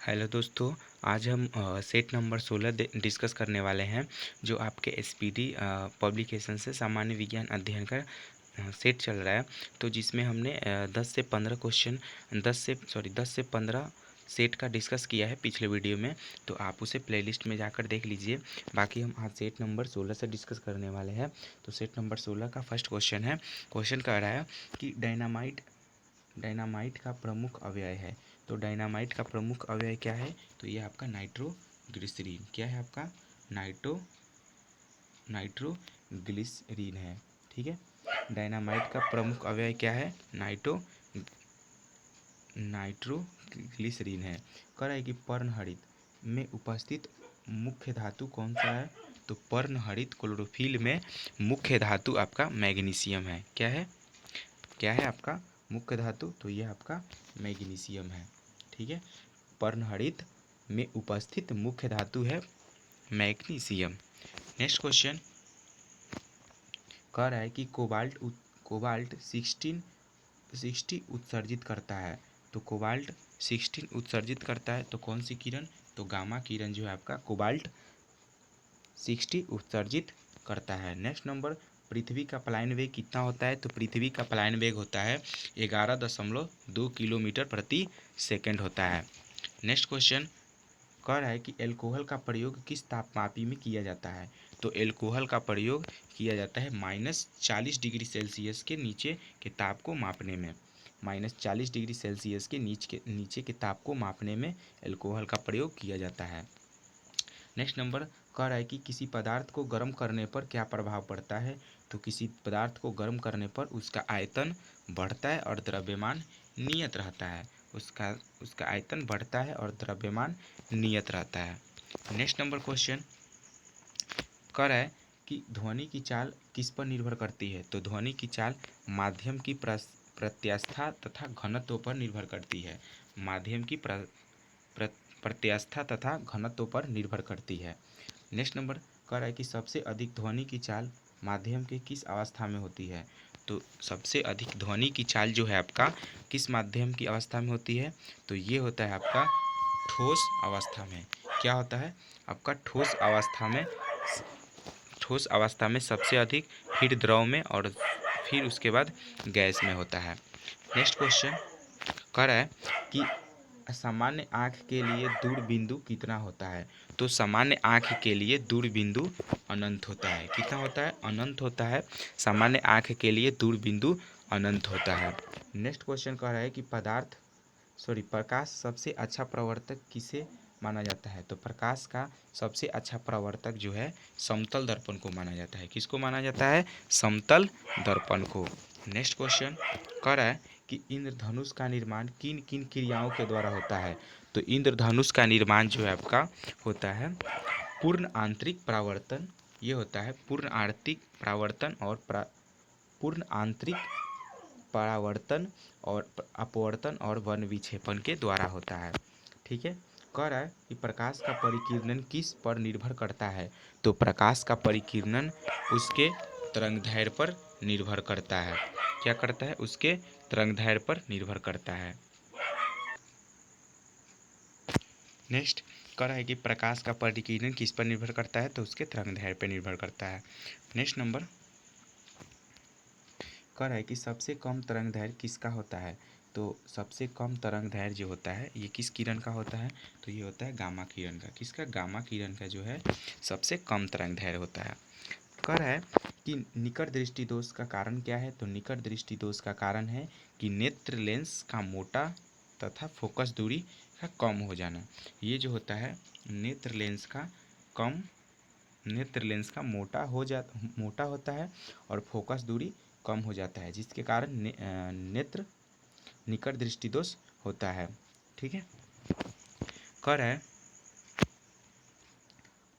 Hello दोस्तों। आज हम सेट नंबर 16 डिस्कस करने वाले हैं जो आपके एसपीडी पब्लिकेशन से सामान्य विज्ञान अध्ययन का सेट चल रहा है। तो जिसमें हमने 10 से 15 सेट का डिस्कस किया है पिछले वीडियो में। तो आप उसे प्लेलिस्ट में जाकर देख लीजिए। बाकी हम आज सेट नंबर 16 से डिस्कस करने वाले हैं। तो सेट नंबर 16 का फर्स्ट क्वेश्चन है। क्वेश्चन कह रहा है कि डायनामाइट का प्रमुख अवयव है। तो डायनामाइट का प्रमुख अवयव क्या है? तो ये आपका नाइट्रोग्लिसरीन। क्या है आपका? नाइट्रोग्लिसरीन है। ठीक है। डायनामाइट का प्रमुख अवयव क्या है? नाइट्रोग्लिसरीन है। कह रहा है कि पर्णहरित में उपस्थित मुख्य धातु कौन सा है? तो पर्णहरित क्लोरोफिल में मुख्य धातु आपका मैग्नीशियम है। क्या है? क्या है आपका मुख्य धातु? तो यह आपका मैग्नीशियम है। ठीक है। पर्णहरित में उपस्थित मुख्य धातु है मैग्नीशियम। नेक्स्ट क्वेश्चन कह रहा है कि कोबाल्ट 60 उत्सर्जित करता है। तो कोबाल्ट 16 उत्सर्जित करता है तो कौन सी किरण? तो गामा किरण जो है आपका कोबाल्ट 60 उत्सर्जित करता है। नेक्स्ट नंबर, पृथ्वी का पलायन वेग कितना होता है? तो पृथ्वी का पलायन वेग होता है 11.2 किलोमीटर प्रति सेकंड होता है। नेक्स्ट क्वेश्चन कह रहा है कि एल्कोहल का प्रयोग किस तापमापी में किया जाता है? तो एल्कोहल का प्रयोग किया जाता है -40 डिग्री सेल्सियस के नीचे के ताप को मापने में। -40 डिग्री सेल्सियस के नीचे के ताप को मापने में एल्कोहल का प्रयोग किया जाता है। नेक्स्ट नंबर कह रहा है कि किसी पदार्थ को गर्म करने पर क्या प्रभाव पड़ता है? तो किसी पदार्थ को गर्म करने पर उसका आयतन बढ़ता है और द्रव्यमान नियत रहता है। उसका आयतन बढ़ता है और द्रव्यमान नियत रहता है। नेक्स्ट नंबर क्वेश्चन कह रहा है कि ध्वनि की चाल किस पर निर्भर करती है? तो ध्वनि की चाल माध्यम की प्रत्यास्था तथा घनत्व पर निर्भर करती है। माध्यम की प्रत्यास्था तथा घनत्व पर निर्भर करती है। नेक्स्ट नंबर कह रहा है कि सबसे अधिक ध्वनि की चाल माध्यम के किस अवस्था में होती है? तो सबसे अधिक ध्वनि की चाल जो है आपका किस माध्यम की अवस्था में होती है? तो ये होता है आपका ठोस अवस्था में। क्या होता है? आपका ठोस अवस्था में सबसे अधिक, फिर द्रव में और फिर उसके बाद गैस में होता है। नेक्स्ट क्वेश्चन कह रहा है कि सामान्य आँख के लिए दूर बिंदु कितना होता है? तो सामान्य आँख के लिए दूर बिंदु अनंत होता है। कितना होता है? अनंत होता है। सामान्य आँख के लिए दूर बिंदु अनंत होता है। नेक्स्ट क्वेश्चन कह रहा है कि प्रकाश सबसे अच्छा प्रवर्तक किसे माना जाता है? तो प्रकाश का सबसे अच्छा प्रवर्तक जो है समतल दर्पण को माना जाता है। किसको माना जाता है? समतल दर्पण को। नेक्स्ट क्वेश्चन कह रहा है कि इंद्रधनुष का निर्माण किन किन क्रियाओं के द्वारा होता है? तो इंद्रधनुष का निर्माण जो है आपका होता है पूर्ण आंतरिक परावर्तन। ये होता है पूर्ण आंतरिक परावर्तन और अपवर्तन और वन विक्षेपण के द्वारा होता है। ठीक है। कह रहा है कि प्रकाश का परिकीर्णन किस पर निर्भर करता है? तो प्रकाश का परिकीर्णन उसके तरंगदैर्घ्य पर निर्भर करता है। क्या करता है? उसके तरंगदैर्घ्य पर निर्भर करता है। नेक्स्ट कह रहा है कि प्रकाश का परिकीर्णन किस पर निर्भर करता है? तो उसके तरंगदैर्घ्य पर निर्भर करता है। नेक्स्ट नंबर कह रहा है कि सबसे कम तरंगदैर्घ्य किसका होता है? तो सबसे कम तरंगदैर्घ्य जो होता है ये किस किरण का होता है? तो ये होता है गामा किरण का। किसका? गामा किरण का जो है सबसे कम तरंगदैर्घ्य होता है। कह रहा है कि निकट दृष्टि दोष का कारण क्या है? तो निकट दृष्टि दोष का कारण है कि नेत्र लेंस का मोटा तथा फोकस दूरी का कम हो जाना। ये जो होता है नेत्र लेंस का मोटा होता है और फोकस दूरी कम हो जाता है, जिसके कारण नेत्र निकट दृष्टि दोष होता है। ठीक है। कह रहा है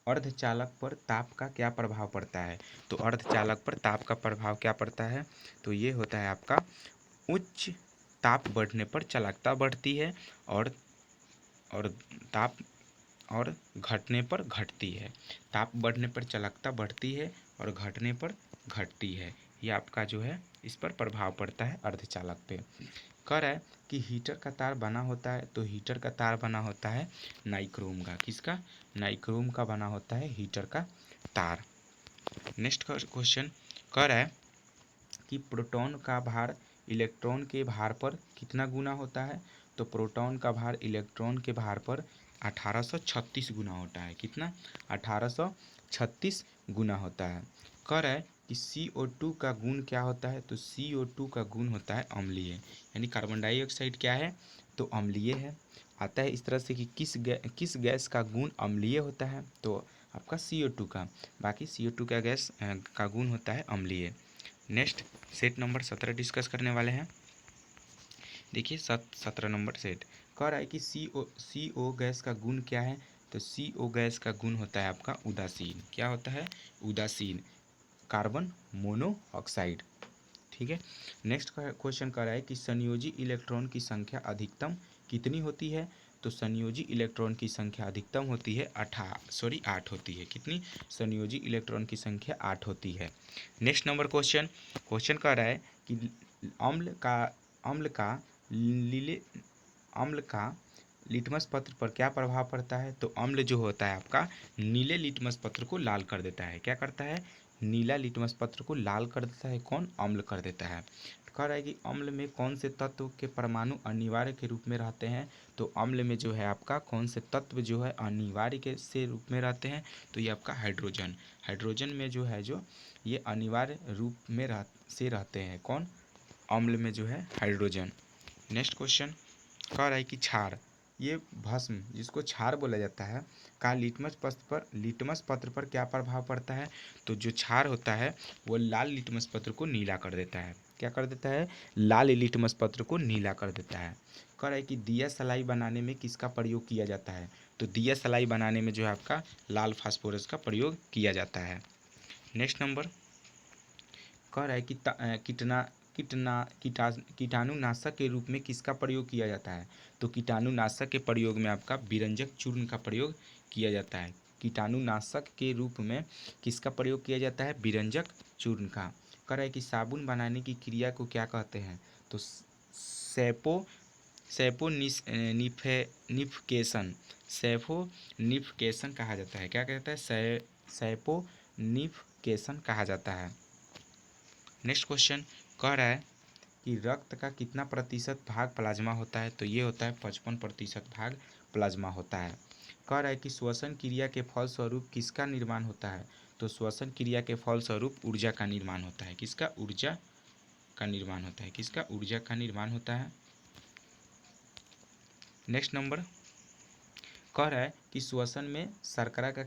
अर्धचालक पर ताप का क्या प्रभाव पड़ता है? तो अर्धचालक पर ताप का प्रभाव क्या पड़ता है? तो ये होता है आपका उच्च ताप बढ़ने पर चालकता बढ़ती है और ताप और घटने पर घटती है। ताप बढ़ने पर चालकता बढ़ती है और घटने पर घटती है। ये आपका जो है इस पर प्रभाव पड़ता है अर्धचालक पे। कह रहा है कि हीटर का तार बना होता है, तो हीटर का तार बना होता है नाइक्रोम का। किसका? नाइक्रोम का बना होता है हीटर का तार। नेक्स्ट क्वेश्चन कह रहा है कि प्रोटॉन का भार इलेक्ट्रॉन के भार पर कितना गुना होता है? तो प्रोटॉन का भार इलेक्ट्रॉन के भार पर 1836 गुना होता है। कितना? 1836 गुना होता है। कह रहा है कि CO2 का गुण क्या होता है? तो CO2 का गुण होता है अम्लीय, यानी कार्बन डाइऑक्साइड क्या है? तो अम्लीय है। आता है इस तरह से कि किस गैस का गुण अम्लीय होता है? तो आपका CO2 का। बाकी CO2 का गैस का गुण होता है अम्लीय। नेक्स्ट सेट नंबर 17 डिस्कस करने वाले हैं। देखिए 17 नंबर सेट कह रहा है कि CO गैस का गुण क्या है? तो CO गैस का गुण होता है आपका उदासीन। क्या होता है? उदासीन, कार्बन मोनोऑक्साइड। ठीक है। नेक्स्ट क्वेश्चन कर रहा है कि संयोजी इलेक्ट्रॉन की संख्या अधिकतम कितनी होती है? तो संयोजी इलेक्ट्रॉन की संख्या अधिकतम होती है 8 होती है। कितनी? संयोजी इलेक्ट्रॉन की संख्या 8 होती है। नेक्स्ट नंबर क्वेश्चन कर रहा है कि अम्ल का लीले अम्ल का लिटमस पत्र पर क्या प्रभाव पड़ता है? तो अम्ल जो होता है आपका नीले लिटमस पत्र को लाल कर देता है। क्या करता है? नीला लिटमस पत्र को लाल कर देता है। कौन? अम्ल कर देता है। कह रहा है कि अम्ल में कौन से तत्व के परमाणु अनिवार्य के रूप में रहते हैं? तो अम्ल में जो है आपका कौन से तत्व जो है अनिवार्य के से रूप में रहते हैं? तो ये आपका हाइड्रोजन। हाइड्रोजन में जो है जो ये अनिवार्य रूप में रहते हैं। कौन? अम्ल में जो है हाइड्रोजन। नेक्स्ट क्वेश्चन कह रहा है कि क्षार, ये भस्म जिसको क्षार बोला जाता है, का लिटमस पत्र पर क्या प्रभाव पड़ता है? तो जो क्षार होता है वो लाल लिटमस पत्र को नीला कर देता है। क्या कर देता है? लाल लिटमस पत्र को नीला कर देता है। कह रहा है कि दिया सलाई बनाने में किसका प्रयोग किया जाता है? तो दिया सलाई बनाने में जो है आपका लाल फास्फोरस का प्रयोग किया जाता है। नेक्स्ट नंबर कह रहा है कि कीटाणुनाशक के रूप में किसका प्रयोग किया जाता है? तो कीटाणुनाशक के प्रयोग में आपका विरंजक चूर्ण का प्रयोग किया जाता है। कीटाणुनाशक के रूप में किसका प्रयोग किया जाता है? विरंजक चूर्ण का। कह रहा है कि साबुन बनाने की क्रिया को क्या कहते हैं? तो सैपोनिफिकेशन कहा जाता है। क्या कहता है? सैपोनिफिकेशन कहा जाता है। नेक्स्ट क्वेश्चन कह रहा है कि रक्त का कितना प्रतिशत भाग प्लाज्मा होता है? तो ये होता है 55% भाग प्लाज्मा होता है। कह रहा है कि श्वसन क्रिया के फलस्वरूप किसका निर्माण होता है? तो श्वसन क्रिया के फलस्वरूप ऊर्जा का निर्माण होता है। किसका? ऊर्जा का निर्माण होता है। किसका? ऊर्जा का निर्माण होता है। नेक्स्ट नंबर कह रहा है कि श्वसन में शर्करा का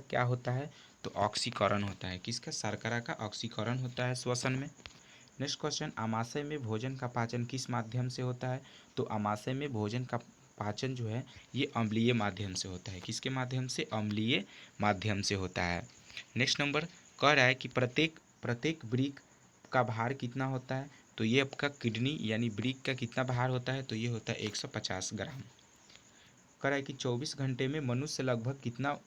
क्या होता है? तो ऑक्सीकरण होता है। किसका? शर्करा का ऑक्सीकरण होता है श्वसन में। नेक्स्ट क्वेश्चन, आमाशय में भोजन का पाचन किस माध्यम से होता है? तो आमाशय में भोजन का पाचन जो है ये अम्लीय माध्यम से होता है। किसके माध्यम से? अम्लीय माध्यम से होता है। नेक्स्ट नंबर कह रहा है कि प्रत्येक ब्रिक का भार कितना होता है? तो ये आपका किडनी यानी ब्रिक का कितना भार होता है? तो ये होता है 150 ग्राम। कह रहा है कि 24 घंटे में मनुष्य लगभग कितना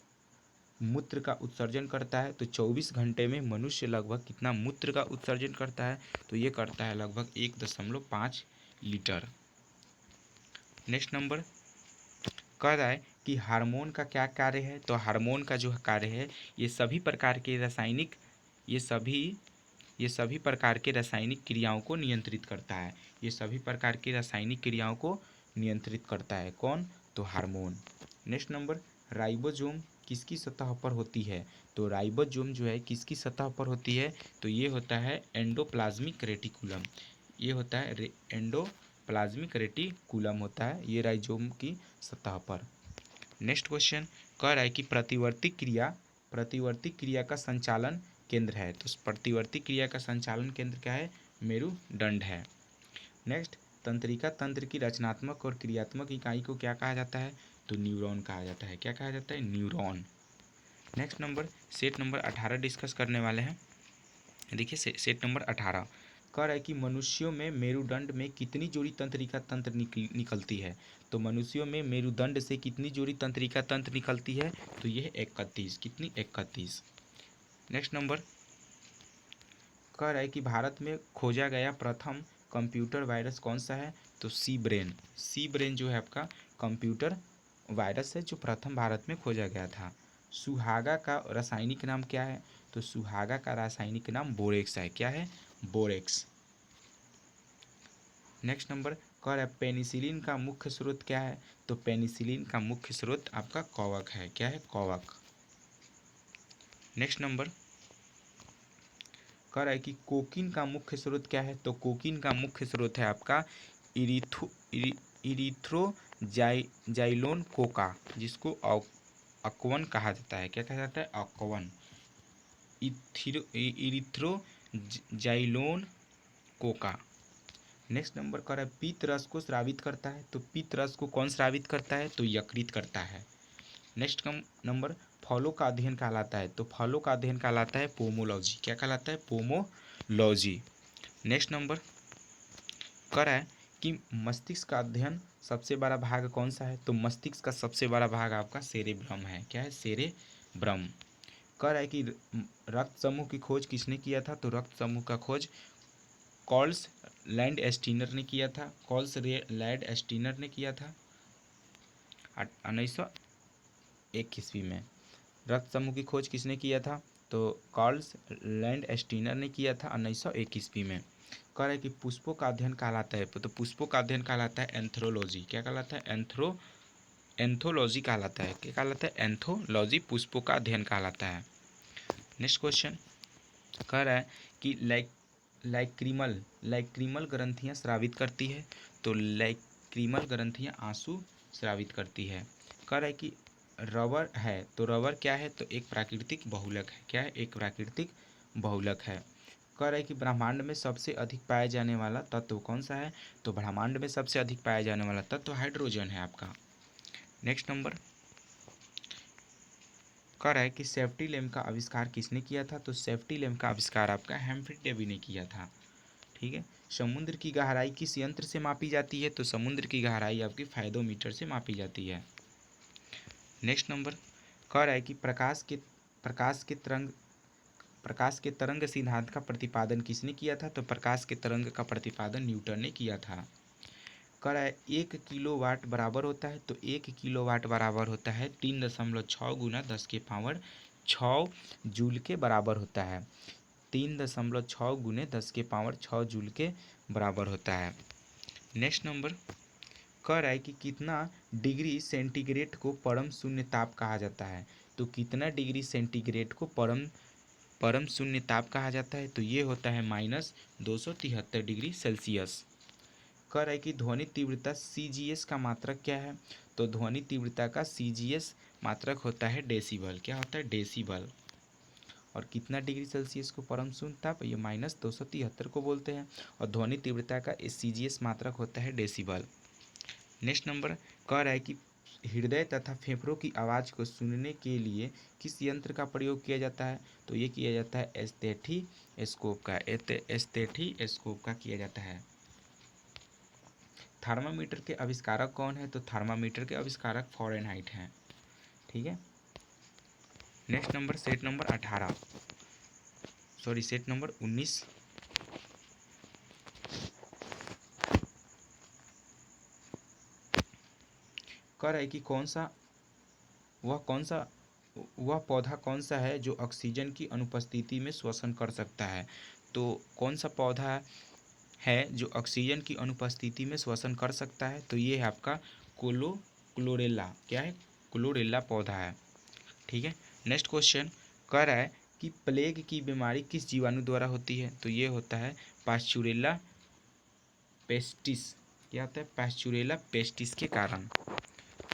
मूत्र का उत्सर्जन करता है? तो 24 घंटे में मनुष्य लगभग कितना मूत्र का उत्सर्जन करता है? तो ये करता है लगभग 1.5 लीटर। नेक्स्ट नंबर कह रहा है कि हार्मोन का क्या कार्य है? तो हार्मोन का जो कार्य है ये सभी प्रकार के रासायनिक क्रियाओं को नियंत्रित करता है। ये सभी प्रकार की रासायनिक क्रियाओं को नियंत्रित करता है। कौन? तो हार्मोन। नेक्स्ट नंबर, राइबोसोम किसकी सतह पर होती है? तो राइबोसोम जो है किसकी सतह पर होती है? तो ये होता है एंडोप्लाज्मिक रेटिकुलम। ये होता है एंडोप्लाज्मिक रेटिकुलम होता है ये राइबोसोम की सतह पर। नेक्स्ट क्वेश्चन कह रहा है कि प्रतिवर्ती क्रिया का संचालन केंद्र है। तो प्रतिवर्ती क्रिया का संचालन केंद्र क्या है? मेरुदंड है। नेक्स्ट, तंत्रिका तंत्र की रचनात्मक और क्रियात्मक इकाई को क्या कहा जाता है? तो न्यूरॉन कहा जाता है। क्या कहा जाता है? Neuron. Next number set number 18 discuss करने वाले हैं। देखिए सेट नंबर 18 कह रहा है कि मनुष्यों में मेरुदंड में कितनी जोड़ी तंत्रिका तंत्र निकलती है? तो मनुष्यों में मेरुदंड से कितनी जोड़ी तंत्रिका तंत्र निकलती है? तो यह 31। कितनी? 31। नेक्स्ट नंबर कह रहा है कि भारत में खोजा गया प्रथम कंप्यूटर वायरस कौन सा है? तो सी ब्रेन जो है आपका कंप्यूटर वायरस है जो प्रथम भारत में खोजा गया था। सुहागा का रासायनिक नाम क्या है? तो सुहागा का रासायनिक नाम बोरेक्स है। क्या है? बोरेक्स। नेक्स्ट नंबर कह रहा है पेनिसिलिन का मुख्य स्रोत क्या है? तो पेनिसिलिन का मुख्य स्रोत आपका कवक है। क्या है? कवक। नेक्स्ट नंबर कह रहा है कि कोकीन का मुख्य स्रोत क्या है? तो कोकीन का मुख्य स्रोत है आपका इरिथ्रोजाइलोन कोका, जिसको अकवन कहा जाता है। क्या कहा जाता है? अकवन। इरिथ्रोजाइलोन कोका। नेक्स्ट नंबर कर रहा है पीत रस को स्रावित करता है। तो पीत रस को कौन स्रावित करता है? तो यकृत करता है। नेक्स्ट नंबर फलों का अध्ययन कहलाता है। तो फलों का अध्ययन कहलाता है पोमोलॉजी। क्या कहलाता है? पोमोलॉजी। नेक्स्ट नंबर कर रहा है कि मस्तिष्क का अध्ययन सबसे बड़ा भाग कौन सा है? तो मस्तिष्क का सबसे बड़ा भाग आपका सेरेब्रम है। क्या है? सेरेब्रम। कह रहा है कि रक्त समूह की खोज किसने किया था? तो रक्त समूह का खोज कॉल्स लैंड एस्टीनर ने किया था। कॉल्स लैंड एस्टीनर ने किया था 1901 ईस्वी में। रक्त समूह की खोज किसने किया था? तो कॉल्स लैंड एस्टीनर ने किया था 1901 ईस्वी में। कह रहा है कि पुष्पों का अध्ययन कहलाता है। तो पुष्पों का अध्ययन कहलाता है एंथ्रोलॉजी। क्या कहलाता है? एंथोलॉजी कहलाता है। क्या कहलाता है? एंथोलॉजी पुष्पों का अध्ययन कहलाता है। नेक्स्ट क्वेश्चन कह रहा है कि लाइक्रीमल ग्रंथियाँ स्रावित करती है। तो लाइक्रीमल ग्रंथियाँ आंसू स्रावित करती है। कह रहा है कि रबर है। तो रबर क्या है? तो एक प्राकृतिक बहुलक है। क्या है? एक प्राकृतिक बहुलक है। कह रहा है कि ब्रह्मांड में सबसे अधिक पाया जाने वाला तत्व कौन सा है? तो ब्रह्मांड में सबसे अधिक पाया जाने वाला तत्व हाइड्रोजन है आपका। नेक्स्ट नंबर कह रहा है कि सेफ्टी लैम्प का आविष्कार किसने किया था? तो सेफ्टी लैम्प का आविष्कार आपका हम्फ्री डेवी ने किया था। ठीक है। समुद्र की गहराई किस यंत्र से मापी जाती है? तो समुद्र की गहराई आपकी फायदोमीटर से मापी जाती है। नेक्स्ट नंबर कह रहा है कि प्रकाश के तरंग सिद्धांत का प्रतिपादन किसने किया था? तो प्रकाश के तरंग का प्रतिपादन न्यूटन ने किया था। कह रहा है 1 किलोवाट बराबर होता है। तो 1 किलोवाट बराबर होता है 3.6 गुना 10⁶ जूल के बराबर होता है। 3.6 गुने 10⁶ जूल के बराबर होता है। नेक्स्ट नंबर कह रहा है कि कितना डिग्री सेंटीग्रेड को परम शून्य ताप कहा जाता है? तो कितना डिग्री सेंटीग्रेड को परम शून्य ताप कहा जाता है? तो ये होता है -273 डिग्री सेल्सियस। कह रहा है कि ध्वनि तीव्रता CGS का मात्रक क्या है? तो ध्वनि तीव्रता का CGS मात्रक होता है डेसिबल। क्या होता है? डेसिबल। और कितना डिग्री सेल्सियस को परम शून्य ताप? ये -273 को बोलते हैं। और ध्वनि तीव्रता का CGS मात्रक होता है डेसिबल। नेक्स्ट नंबर कह रहा है कि हृदय तथा फेफड़ों की आवाज़ को सुनने के लिए किस यंत्र का प्रयोग किया जाता है? तो ये किया जाता है एस्थेथीस्कोप का किया जाता है। थर्मामीटर के आविष्कारक कौन है? तो थर्मामीटर के आविष्कारक फ़ारेनहाइट हैं। ठीक है। नेक्स्ट नंबर सेट नंबर 19 कह रहा है कि वह पौधा कौन सा है जो ऑक्सीजन की अनुपस्थिति में श्वसन कर सकता है? तो कौन सा पौधा है जो ऑक्सीजन की अनुपस्थिति में श्वसन कर सकता है? तो ये है आपका क्लोरेला। क्या है? क्लोरेला पौधा है। ठीक है। नेक्स्ट क्वेश्चन कह रहा है कि प्लेग की बीमारी किस जीवाणु द्वारा होती है? तो ये होता है पास्चुरेला पेस्टिस। क्या होता है? पास्चुरेला पेस्टिस के कारण।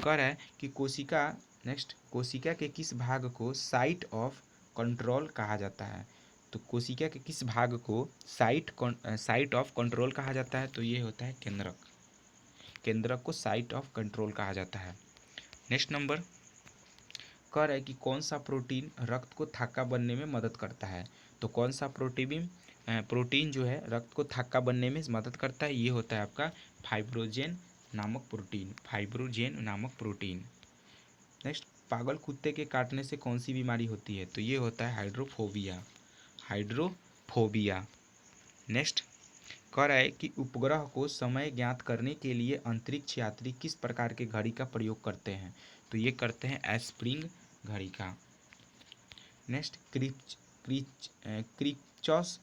कह रहा है कि कोशिका के किस भाग को साइट ऑफ कंट्रोल कहा जाता है? तो कोशिका के किस भाग को साइट ऑफ कंट्रोल कहा जाता है? तो ये होता है केंद्रक को साइट ऑफ कंट्रोल कहा जाता है। नेक्स्ट नंबर कह रहा है कि कौन सा प्रोटीन रक्त को थक्का बनने में मदद करता है? तो कौन सा प्रोटीन जो है रक्त को थक्का बनने में मदद करता है? ये होता है आपका फाइब्रोजेन नामक प्रोटीन। नेक्स्ट पागल कुत्ते के काटने से कौन सी बीमारी होती है? तो ये होता है हाइड्रोफोबिया। नेक्स्ट कह रहा है कि उपग्रह को समय ज्ञात करने के लिए अंतरिक्ष यात्री किस प्रकार के घड़ी का प्रयोग करते हैं? तो ये करते हैं स्प्रिंग घड़ी का। नेक्स्ट क्रिचॉस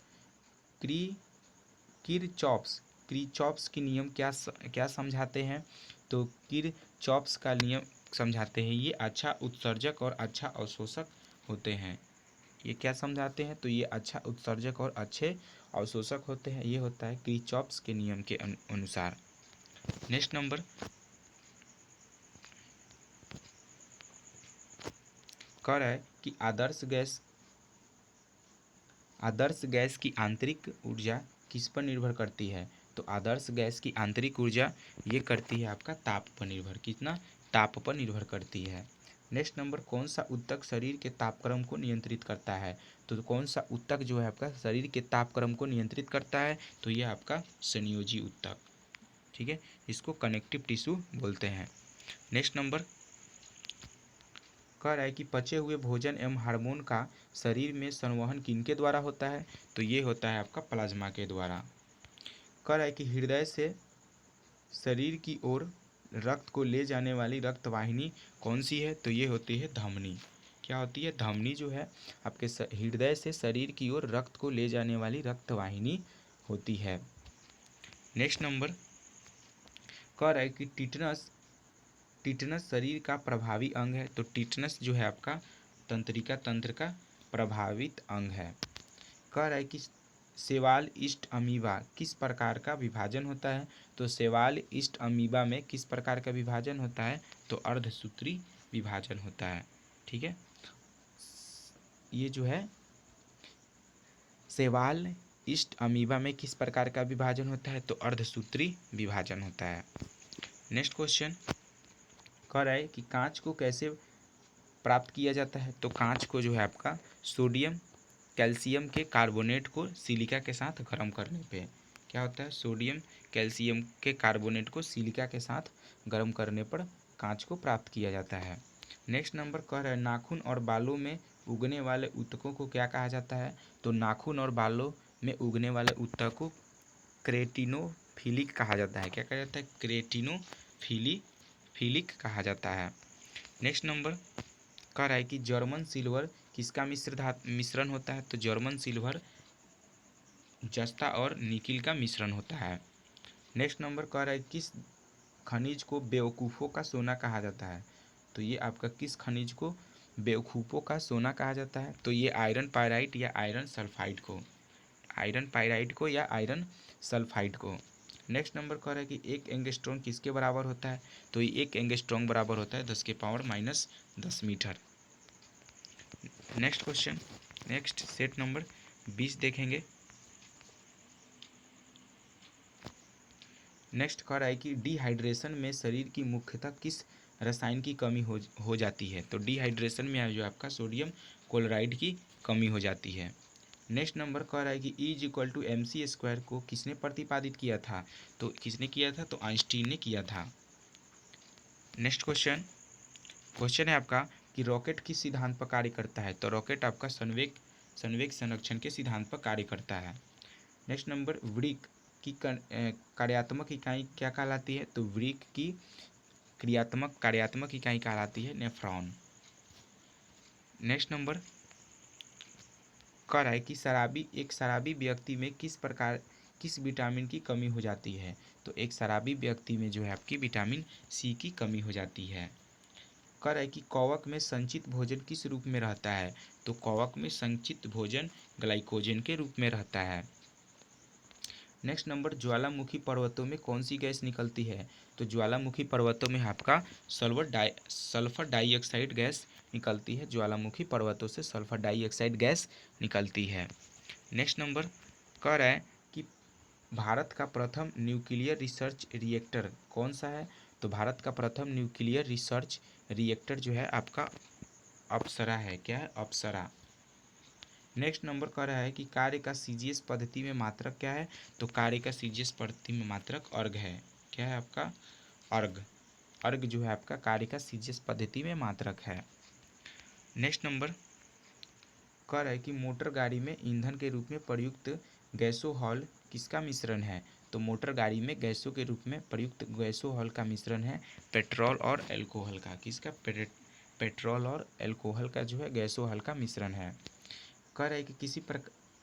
क्रिचॉप्स की नियम क्या समझाते हैं? तो किरचॉप्स का नियम समझाते हैं ये अच्छा उत्सर्जक और अच्छा अवशोषक होते हैं। ये क्या समझाते हैं? तो ये अच्छा उत्सर्जक और अच्छे अवशोषक होते हैं। ये होता है किरचॉप्स के नियम के अनुसार। नेक्स्ट नंबर कह रहा है कि आदर्श गैस की आंतरिक ऊर्जा किस पर निर्भर करती है? तो आदर्श गैस की आंतरिक ऊर्जा ये करती है आपका ताप पर निर्भर। कितना? ताप पर निर्भर करती है। नेक्स्ट नंबर कौन सा ऊतक शरीर के तापक्रम को नियंत्रित करता है? तो कौन सा ऊतक जो है आपका शरीर के तापक्रम को नियंत्रित करता है? तो ये आपका संयोजी ऊतक। ठीक है, इसको कनेक्टिव टिश्यू बोलते हैं। नेक्स्ट नंबर कह रहा है कि पचे हुए भोजन एवं हार्मोन का शरीर में संवहन किनके द्वारा होता है? तो ये होता है आपका प्लाज्मा के द्वारा। कह रहा है कि हृदय से शरीर की ओर रक्त को ले जाने वाली रक्त वाहिनी कौन सी है? तो ये होती है धमनी। क्या होती है? धमनी जो है आपके हृदय से शरीर की ओर रक्त को ले जाने वाली रक्त वाहिनी होती है। नेक्स्ट नंबर कह रहा है कि टिटनस शरीर का प्रभावी अंग है। तो टिटनस जो है आपका तंत्रिका तंत्र का प्रभावित अंग है। कह रहा है कि शैवाल ईस्ट अमीबा किस प्रकार का विभाजन होता है? तो शैवाल ईस्ट अमीबा में किस प्रकार का विभाजन होता है? तो अर्धसूत्री विभाजन होता है। ठीक है, ये जो है शैवाल ईस्ट अमीबा में किस प्रकार का विभाजन होता है? तो अर्धसूत्री विभाजन होता है। नेक्स्ट क्वेश्चन कह रहा है कि कांच को कैसे प्राप्त किया जाता है? तो कांच को जो है आपका सोडियम कैल्शियम के कार्बोनेट को सिलिका के साथ गर्म करने पे क्या होता है? सोडियम कैल्शियम के कार्बोनेट को सिलिका के साथ गर्म करने पर कांच को प्राप्त किया जाता है। नेक्स्ट नंबर कह रहा है नाखून और बालों में उगने वाले ऊतकों को क्या कहा जाता है? तो नाखून और बालों में उगने वाले ऊतक को क्रेटिनोफिलिक कहा जाता है। क्या कहा जाता है? क्रेटिनोफिलिक कहा जाता है। नेक्स्ट नंबर कह रहा है कि जर्मन सिल्वर किसका मिश्रण होता है? तो जर्मन सिल्वर जस्ता और निकिल का मिश्रण होता है। नेक्स्ट नंबर कह रहा है किस खनिज को बेवकूफ़ों का सोना कहा जाता है? तो ये आपका किस खनिज को बेवकूफ़ों का सोना कहा जाता है? तो ये आयरन पायराइट या आयरन सल्फाइड को। नेक्स्ट नंबर कह रहा है कि एक एंगस्ट्रॉम किसके बराबर होता है? तो ये एक एंगस्ट्रॉम बराबर होता है 10⁻⁻10 metre. Next question next set number 20 देखेंगे। नेक्स्ट कह रहा है कि डिहाइड्रेशन में शरीर की मुख्यतः किस रसायन की कमी हो जाती है? तो डिहाइड्रेशन में जो आपका सोडियम क्लोराइड की कमी हो जाती है। नेक्स्ट नंबर कह रहा है कि E = mc² को किसने प्रतिपादित किया था? तो किसने किया था? तो आइंस्टीन ने किया था। नेक्स्ट क्वेश्चन है आपका कि रॉकेट किस सिद्धांत पर कार्य करता है? तो रॉकेट आपका संवेग संरक्षण के सिद्धांत पर कार्य करता है। नेक्स्ट नंबर वृक्क की कार्यात्मक इकाई क्या कहलाती है? तो वृक्क की कार्यात्मक इकाई कहलाती है नेफ्रॉन। नेक्स्ट नंबर कह रहा है कि एक शराबी व्यक्ति में किस विटामिन की कमी हो जाती है? तो एक शराबी व्यक्ति में जो है आपकी विटामिन सी की कमी हो जाती है। कह रहा है कि कवक में संचित भोजन किस रूप में रहता है? तो कवक में संचित भोजन ग्लाइकोजन के रूप में रहता है। नेक्स्ट नंबर ज्वालामुखी पर्वतों में कौन सी गैस निकलती है? तो ज्वालामुखी पर्वतों में आपका सल्फर डाइऑक्साइड गैस निकलती है। ज्वालामुखी पर्वतों से सल्फर डाइऑक्साइड गैस निकलती है। नेक्स्ट नंबर कह रहा है कि भारत का प्रथम न्यूक्लियर रिसर्च रिएक्टर कौन सा है? तो भारत का प्रथम न्यूक्लियर रिसर्च रिएक्टर जो है आपका अप्सरा है। क्या है? अप्सरा। नेक्स्ट नंबर कह रहा है कि कार्य का सीजीएस पद्धति में मात्रक क्या है? तो कार्य का सीजीएस पद्धति में मात्रक अर्घ है। क्या है आपका? अर्घ जो है आपका कार्य का सीजीएस पद्धति में मात्रक है। नेक्स्ट नंबर कह रहा है कि मोटर गाड़ी में ईंधन के रूप में प्रयुक्त गैसोहॉल किसका मिश्रण है? तो मोटर गाड़ी में गैसों के रूप में प्रयुक्त गैसोहॉल का मिश्रण है पेट्रोल और एल्कोहल का। किसका? पेट्रोल और एल्कोहल का जो है गैसोहॉल का मिश्रण है। कह रहा है कि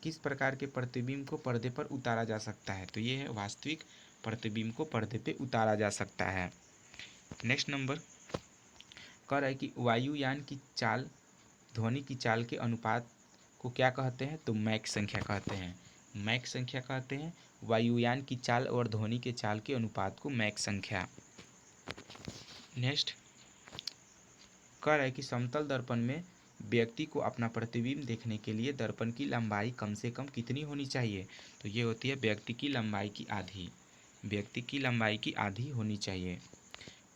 किस प्रकार के प्रतिबिंब को पर्दे पर उतारा जा सकता है? तो ये है वास्तविक प्रतिबिंब को पर्दे पे उतारा जा सकता है। नेक्स्ट नंबर कह रहा है कि वायुयान की चाल ध्वनि की चाल के अनुपात को क्या कहते हैं? तो मैक संख्या कहते हैं। मैक संख्या कहते हैं वायुयान की चाल और ध्वनि के चाल के अनुपात को मैक संख्या। नेक्स्ट कह रहा है कि समतल दर्पण में व्यक्ति को अपना प्रतिबिंब देखने के लिए दर्पण की लंबाई कम से कम कितनी होनी चाहिए? तो ये होती है व्यक्ति की लंबाई की आधी। व्यक्ति की लंबाई की आधी होनी चाहिए।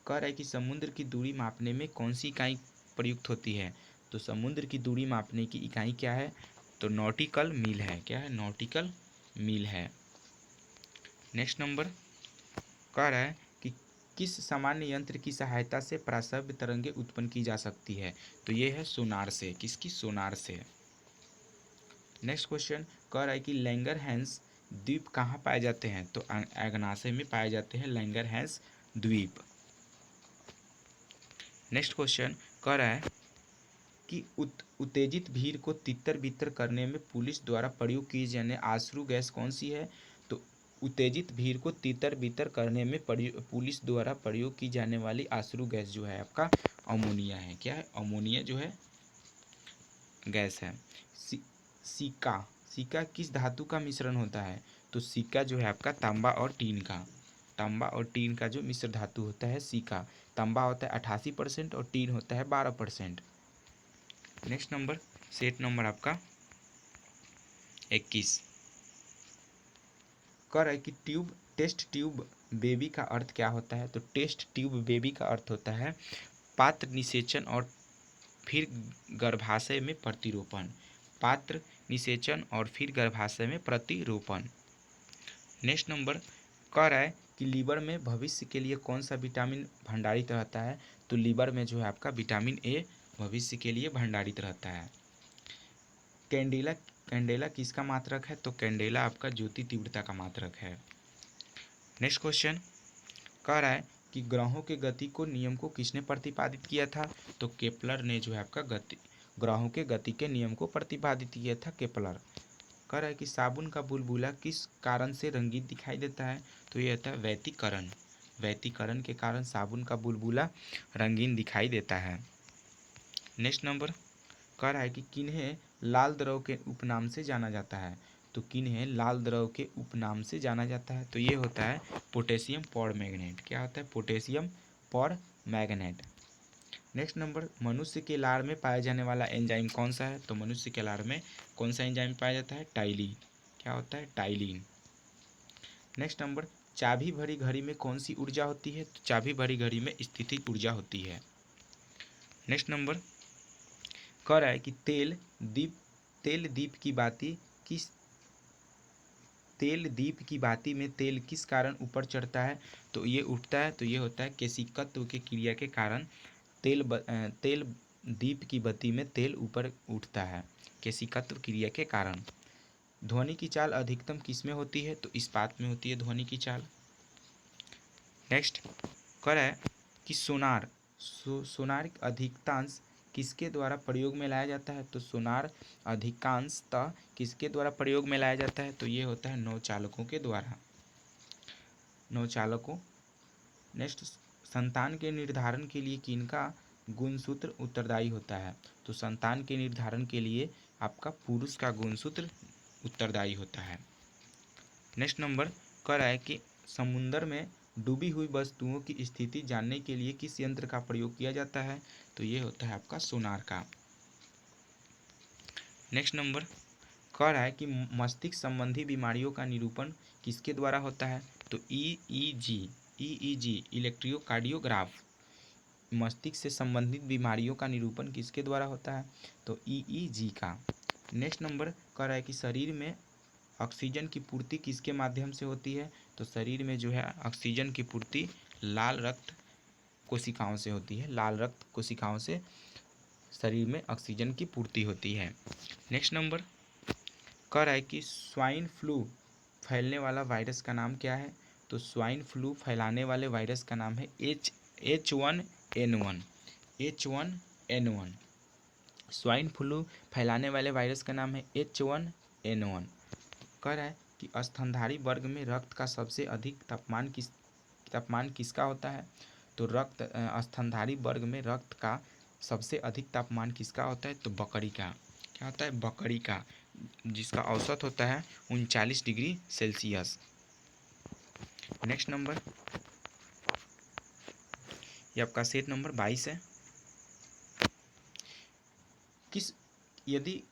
कह रहा है कि समुद्र की दूरी मापने में कौन सी इकाई प्रयुक्त होती है? तो समुद्र की दूरी मापने की इकाई क्या है? तो नॉटिकल मील है। क्या है? नॉटिकल मील है। नेक्स्ट नंबर कह रहा है कि किस सामान्य यंत्र की सहायता से प्रासव्य तरंगें उत्पन्न की जा सकती है? तो ये है सोनार से। किसकी? सोनार से। नेक्स्ट क्वेश्चन कह रहा है कि लैंगरहैंस द्वीप कहाँ पाए जाते हैं? तो एग्नासे में पाए जाते हैं लैंगरहैंस द्वीप। नेक्स्ट क्वेश्चन कह रहा है कि उत्तेजित भीड़ को तितर बितर करने में पुलिस द्वारा प्रयोग की जाने आश्रू गैस कौन सी है? तो उत्तेजित भीड़ को तितर बितर करने में पुलिस द्वारा प्रयोग की जाने वाली आश्रू गैस जो है आपका अमोनिया है। क्या है? अमोनिया जो है गैस है। सिक्का सिक्का किस धातु का मिश्रण होता है? तो सिक्का जो है आपका तांबा और टीन का। तांबा और टीन का जो मिश्र धातु होता है सिक्का। तांबा होता है 88% और टीन होता है 12%। नेक्स्ट नंबर सेट नंबर आपका 21 कर है कि टेस्ट ट्यूब बेबी का अर्थ क्या होता है? तो टेस्ट ट्यूब बेबी का अर्थ होता है पात्र निषेचन और फिर गर्भाशय में प्रतिरोपण। पात्र निषेचन और फिर गर्भाशय में प्रतिरोपण। नेक्स्ट नंबर कह रहा है कि लीवर में भविष्य के लिए कौन सा विटामिन भंडारित रहता है? तो लीवर में जो है आपका विटामिन ए भविष्य के लिए भंडारित रहता है। कैंडेला किसका मात्रक है? तो कैंडेला आपका ज्योति तीव्रता का मात्रक है। नेक्स्ट क्वेश्चन कह रहा है कि ग्रहों के गति को नियम को किसने प्रतिपादित किया था? तो केपलर ने जो है आपका ग्रहों के गति के नियम को प्रतिपादित किया था केपलर। कह रहा है कि साबुन का बुलबुला किस कारण से रंगीन दिखाई देता है? तो ये होता है व्यतिकरण। व्यतिकरण के कारण साबुन का बुलबुला रंगीन दिखाई देता है। नेक्स्ट नंबर कह रहा है कि किन्हें लाल द्रव के उपनाम से जाना जाता है? तो किन्हें लाल द्रव के उपनाम से जाना जाता है? तो ये होता है पोटेशियम परमैंगनेट। क्या होता है? Potassium permanganate. नेक्स्ट नंबर मनुष्य के लार में पाया जाने वाला एंजाइम कौन सा है? तो मनुष्य के लार में कौन सा एंजाइम पाया जाता है? टाइलिन। क्या होता है? टाइलिन। नेक्स्ट नंबर चाबी भरी घड़ी में कौन सी ऊर्जा होती है? तो चाबी भरी घड़ी में स्थितिज ऊर्जा होती है। नेक्स्ट नंबर कह रहा है कि तेल दीप की बाती में तेल किस कारण ऊपर चढ़ता है? तो ये उठता है तो ये होता है केशिकत्व की क्रिया के कारण तेल दीप की बत्ती में तेल ऊपर उठता है केशिकत्व क्रिया के कारण। ध्वनि की चाल अधिकतम किस में होती है? तो इस्पात में होती है ध्वनि की चाल। नेक्स्ट कह रहा है कि सोनार अधिकांश किसके द्वारा प्रयोग में लाया जाता है? तो सोनार अधिकांशतः किसके द्वारा प्रयोग में लाया जाता है? तो ये होता है नौचालकों के द्वारा। नौचालकों। नेक्स्ट संतान के निर्धारण के लिए किनका गुणसूत्र उत्तरदायी होता है? तो संतान के निर्धारण के लिए आपका पुरुष का गुणसूत्र उत्तरदायी होता है। नेक्स्ट नंबर कह रहा है कि समुद्र में डूबी हुई वस्तुओं की स्थिति जानने के लिए किस यंत्र का प्रयोग किया जाता है? तो ये होता है आपका सोनार का। नेक्स्ट नंबर कह रहा है कि मस्तिष्क संबंधी बीमारियों का निरूपण किसके द्वारा होता है? तो ईईजी इलेक्ट्रोकार्डियोग्राफ। मस्तिष्क से संबंधित बीमारियों का निरूपण किसके द्वारा होता है? तो ईईजी का। नेक्स्ट नंबर कह रहा है कि शरीर में ऑक्सीजन की पूर्ति किसके माध्यम से होती है? तो शरीर में जो है ऑक्सीजन की पूर्ति लाल रक्त कोशिकाओं से होती है। लाल रक्त कोशिकाओं से शरीर में ऑक्सीजन की पूर्ति होती है। नेक्स्ट नंबर कह रहा है कि स्वाइन फ्लू फैलने वाला वायरस का नाम क्या है? तो स्वाइन फ्लू फैलाने वाले वायरस का नाम है H1N1। H1N1 स्वाइन फ्लू फैलाने वाले वायरस का नाम है H1N1। कह रहा है कि स्तनधारी वर्ग में रक्त का सबसे अधिक तापमान किसका होता है? तो स्तनधारी वर्ग में रक्त का सबसे अधिक तापमान किसका होता है? तो बकरी का। क्या होता है? बकरी का, जिसका औसत होता है 39 डिग्री सेल्सियस। नेक्स्ट नंबर, ये आपका सेट नंबर 22 है। किस यदि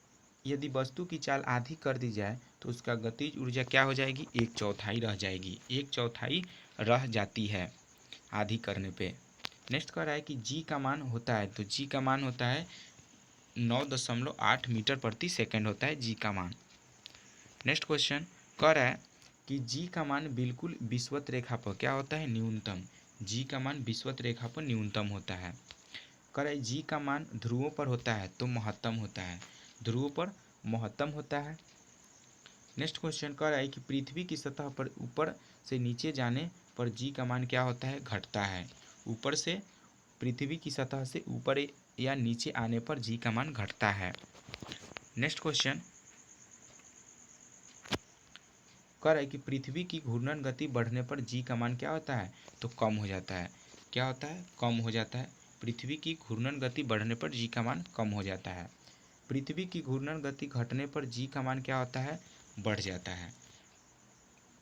यदि वस्तु की चाल आधी कर दी जाए तो उसका गतिज ऊर्जा क्या हो जाएगी? 1/4 रह जाएगी, 1/4 रह जाती है आधी करने पे। नेक्स्ट कह रहा है कि जी का मान होता है, तो जी का मान होता है 9.8 मीटर प्रति सेकंड होता है जी का मान। नेक्स्ट क्वेश्चन कह रहा है कि जी का मान बिल्कुल विषुवत रेखा पर क्या होता है? न्यूनतम। जी का मान विषुवत रेखा पर न्यूनतम होता है। कह रहा है जी का मान ध्रुवों पर होता है तो महत्तम होता है, ध्रुवों पर महत्तम होता है। नेक्स्ट क्वेश्चन कह रहा है कि पृथ्वी की सतह पर ऊपर से नीचे जाने पर जी का मान क्या होता है? घटता है। ऊपर से पृथ्वी की सतह से ऊपर या नीचे आने पर जी का मान घटता है। नेक्स्ट क्वेश्चन कह रहा है कि पृथ्वी की घूर्णन गति बढ़ने पर जी का मान क्या होता है? तो कम हो जाता है। क्या होता है? कम हो जाता है। पृथ्वी की घूर्णन गति बढ़ने पर जी का मान कम हो जाता है। पृथ्वी की घूर्णन गति घटने पर जी का मान क्या होता है? बढ़ जाता है।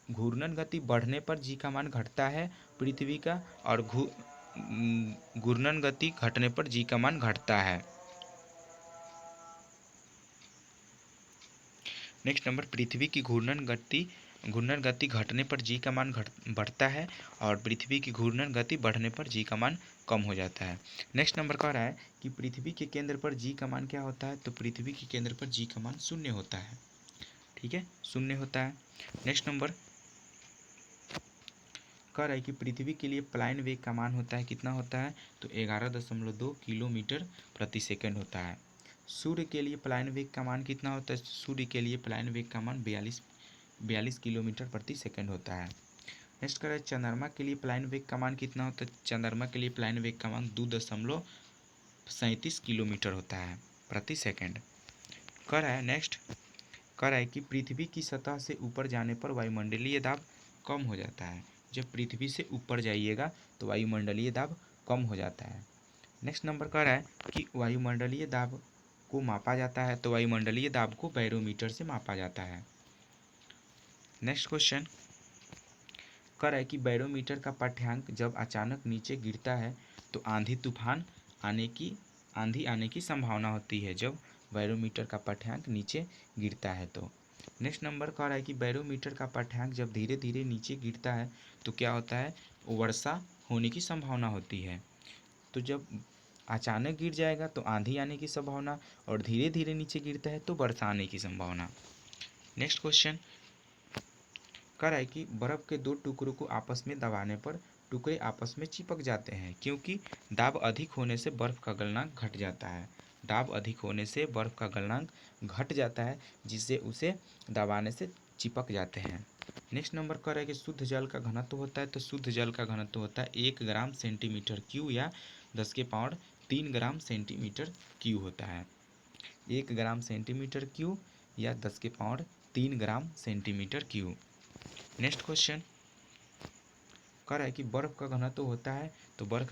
घूर्णन गति बढ़ने पर जी का मान घटता है पृथ्वी का, और घूर्णन गति घटने पर जी का मान घटता है। नेक्स्ट नंबर, पृथ्वी की घूर्णन गति घटने पर जी का मान बढ़ता है और पृथ्वी की घूर्णन गति बढ़ने पर जी का मान कम हो जाता है। नेक्स्ट नंबर कह रहा है कि पृथ्वी के केंद्र पर जी का मान क्या होता है? तो पृथ्वी के केंद्र पर जी का मान 0 होता है। ठीक है, 0 होता है। नेक्स्ट नंबर कह रहा है कि पृथ्वी के लिए पलायन वेग का मान होता है, कितना होता है? तो 11.2 किलोमीटर प्रति सेकंड होता है। सूर्य के लिए पलायन वेग का मान कितना होता है? सूर्य के लिए पलायन वेग का मान 42 किलोमीटर प्रति सेकंड होता है। नेक्स्ट कह रहा है चंद्रमा के लिए पलायन वेग का मान कितना होता है? चंद्रमा के लिए पलायन वेग का मान 2.37 किलोमीटर होता है प्रति सेकंड। कह रहा है नेक्स्ट कह रहा है कि पृथ्वी की सतह से ऊपर जाने पर वायुमंडलीय दाब कम हो जाता है। जब पृथ्वी से ऊपर जाइएगा तो वायुमंडलीय दाब कम हो जाता है। नेक्स्ट नंबर कह रहा है कि वायुमंडलीय दाब को मापा जाता है, तो वायुमंडलीय दाब को बैरोमीटर से मापा जाता है। नेक्स्ट क्वेश्चन कह रहा है कि बैरोमीटर का पाठ्यांक जब अचानक नीचे गिरता है तो आंधी आने की संभावना होती है, जब बैरोमीटर का पाठ्यांक नीचे गिरता है तो। नेक्स्ट नंबर कह रहा है कि बैरोमीटर का पाठ्यांक जब धीरे धीरे नीचे गिरता है तो क्या होता है? वर्षा होने की संभावना होती है। तो जब अचानक गिर जाएगा तो आंधी आने की संभावना, और धीरे धीरे नीचे गिरता है तो वर्षा आने की संभावना। नेक्स्ट क्वेश्चन कह रहा है कि बर्फ़ के दो टुकड़ों को आपस में दबाने पर टुकड़े आपस में चिपक जाते हैं, क्योंकि दाब अधिक होने से बर्फ़ का गलनांक घट जाता है। दाब अधिक होने से बर्फ़ का गलनांक घट जाता है, जिससे उसे दबाने से चिपक जाते हैं। नेक्स्ट नंबर कह रहा है कि शुद्ध जल का घनत्व होता है, तो शुद्ध जल का घनत्व होता है 1 ग्राम सेंटीमीटर क्यू या 10 के पावर 3 ग्राम सेंटीमीटर क्यू होता है। 1 ग्राम सेंटीमीटर क्यू या 10 के power 3 gram centimetre cube. Next question कह रहा है कि बर्फ़ का घनत्व होता है, तो बर्फ़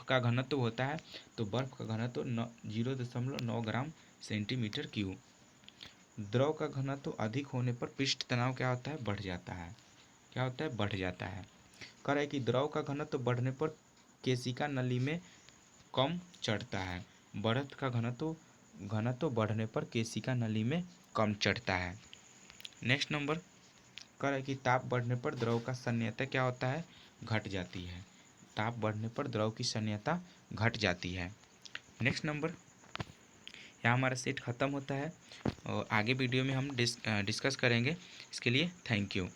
का घनत्व होता है, तो बर्फ़ का घनत्व 0.9 ग्राम सेंटीमीटर क्यू। द्रव का घनत्व अधिक होने पर पृष्ठ तनाव क्या होता है? बढ़ जाता है। क्या होता है? बढ़ जाता है। कह रहा है कि द्रव का घनत्व बढ़ने पर केशिका नली में कम चढ़ता है। बर्फ का घनत्व बढ़ने पर केशिका नली में कम चढ़ता है। नेक्स्ट नंबर कह रहा है कि ताप बढ़ने पर द्रव का सन्यता क्या होता है? घट जाती है। ताप बढ़ने पर द्रव की सन्यता घट जाती है। नेक्स्ट नंबर, यहाँ हमारा सेट ख़त्म होता है और आगे वीडियो में हम डिस्कस करेंगे। इसके लिए थैंक यू।